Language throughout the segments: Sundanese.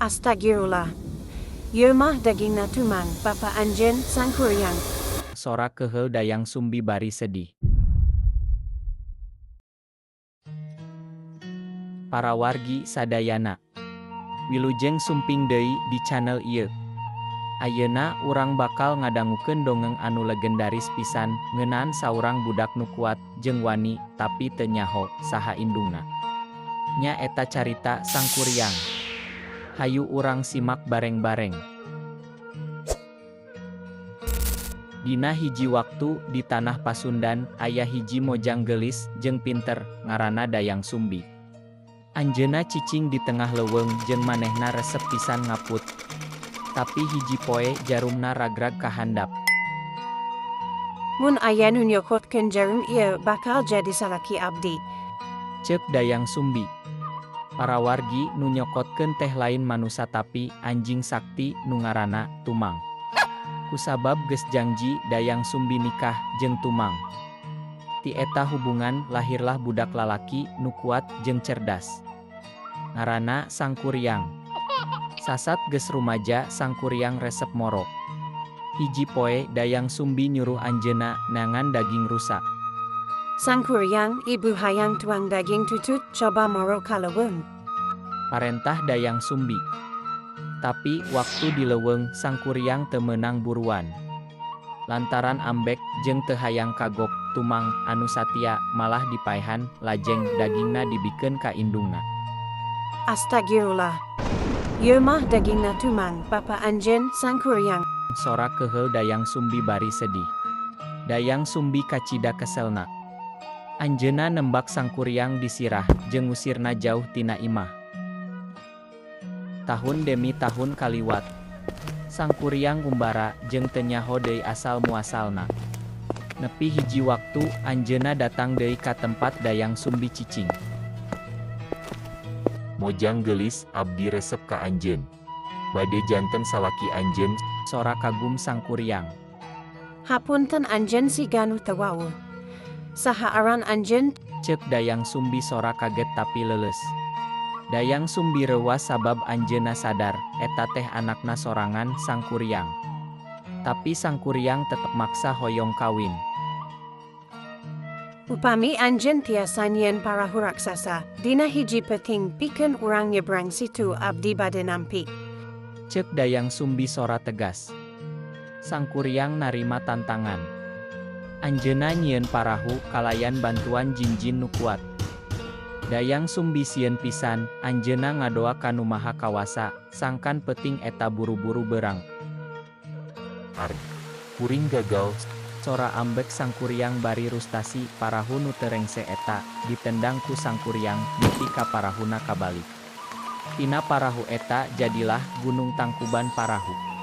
Astagfirullah. Ieu mah dagingna tumang, Bapa Anjeun sangkuryang. Sora keheu Dayang Sumbi bari sedih. Para wargi sadayana. Wilujeng sumping deui di channel ieu. Ayeuna urang bakal ngadangukeun dongeng anu legendaris pisan ngeunaan saurang budak nu kuat jeung wani tapi teu nyaho saha indungna. Nya eta carita Sangkuriang. Hayu urang simak bareng-bareng. Dina hiji waktu di tanah Pasundan aya hiji mojang gelis jeung pinter ngaranna Dayang Sumbi. Anjeunna cicing di tengah leuweung jeung manehna resep pisan ngaput. Tapi hiji poe jarumna ragrag kahandap. Mun aya nu nyokotkeun jarum ieu bakal jadi salaki abdi. Ceuk Dayang Sumbi. Para wargi nu nyokotkeun teh lain manusa tapi anjing sakti nu ngaranna Tumang. Kusabab geus janji Dayang Sumbi nikah jeung Tumang. Ti eta hubungan lahirlah budak lalaki nu kuat jeung cerdas. Ngaranna Sangkuriang. Sasat geus rumaja Sangkuriang resep moro. Hiji poe Dayang Sumbi nyuruh anjeunna nangan daging rusa. Sangkuryang, ibu hayang tuang daging tutut, coba moro ka leuweung. Parentah Dayang Sumbi. Tapi waktu di leuweung Sangkuriang teu meunang buruan. Lantaran ambek jeung teu hayang kagok Tumang anu satia malah dipaehan lajeng dagingna dibikeun ka indungna. Astagfirullah. Ieu mah dagingna tumang, Bapa Anjeun sangkuryang. Sora keheu Dayang Sumbi bari sedih. Dayang Sumbi kacida keselna. Anjeunna nembak Sangkuriang disirah jeung ngusirna jauh tina imah. Tahun demi tahun kaliwat. Sangkuriang ngumbara jeung teu nyaho deui asal muasalna. Nepi hiji waktu anjeunna datang deui ka tempat Dayang Sumbi cicing. Mojang gelis abdi resep ka anjeun. Bade janten salaki anjeun. Sora kagum Sangkuriang. Hapunten Anjeun si ganu teu wau. Saha aran Anjeun? Ceuk Dayang Sumbi sora kaget tapi leuleus. Dayang Sumbi reuwas sabab anjeunna sadar eta teh anakna sorangan Sangkuriang. Tapi Sangkuriang tetep maksa hoyong kawin. Upami Anjeun tiasa nyieun parahu raksasa, dina hiji peting pikeun urang nyebrang situ abdi bade nampi. Ceuk Dayang Sumbi sora tegas. Sangkuriang narima tantangan. Anjeunna nyieun parahu kalayan bantuan jin-jin nu kuat. Dayang Sumbi sieun pisan, anjeunna ngadoa ka Nu Maha Kawasa, sangkan peting eta buru-buru beurang. Kuring gagal. Sora ambek Sangkuriang bari rustasi parahu nu teu rengse eta, ditendang ku Sangkuriang nepi ka parahuna kabalik. Tina parahu eta jadilah Gunung Tangkuban Parahu.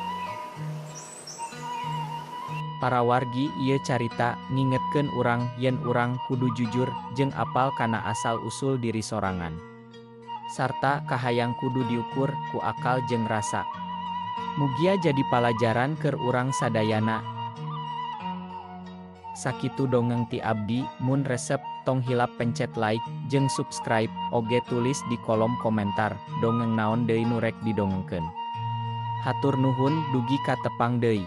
Para wargi ieu carita ngingetkeun urang yen urang kudu jujur jeung apal kana asal-usul diri sorangan. Sarta kahayang kudu diukur ku akal jeung rasa. Mugia jadi palajaran keur urang sadayana. Sakitu dongeng ti abdi, mun resep tong hilap pencet like jeung subscribe, oge tulis di kolom komentar dongeng naon deui nu rek didongengkeun. Hatur nuhun dugi ka tepang deui.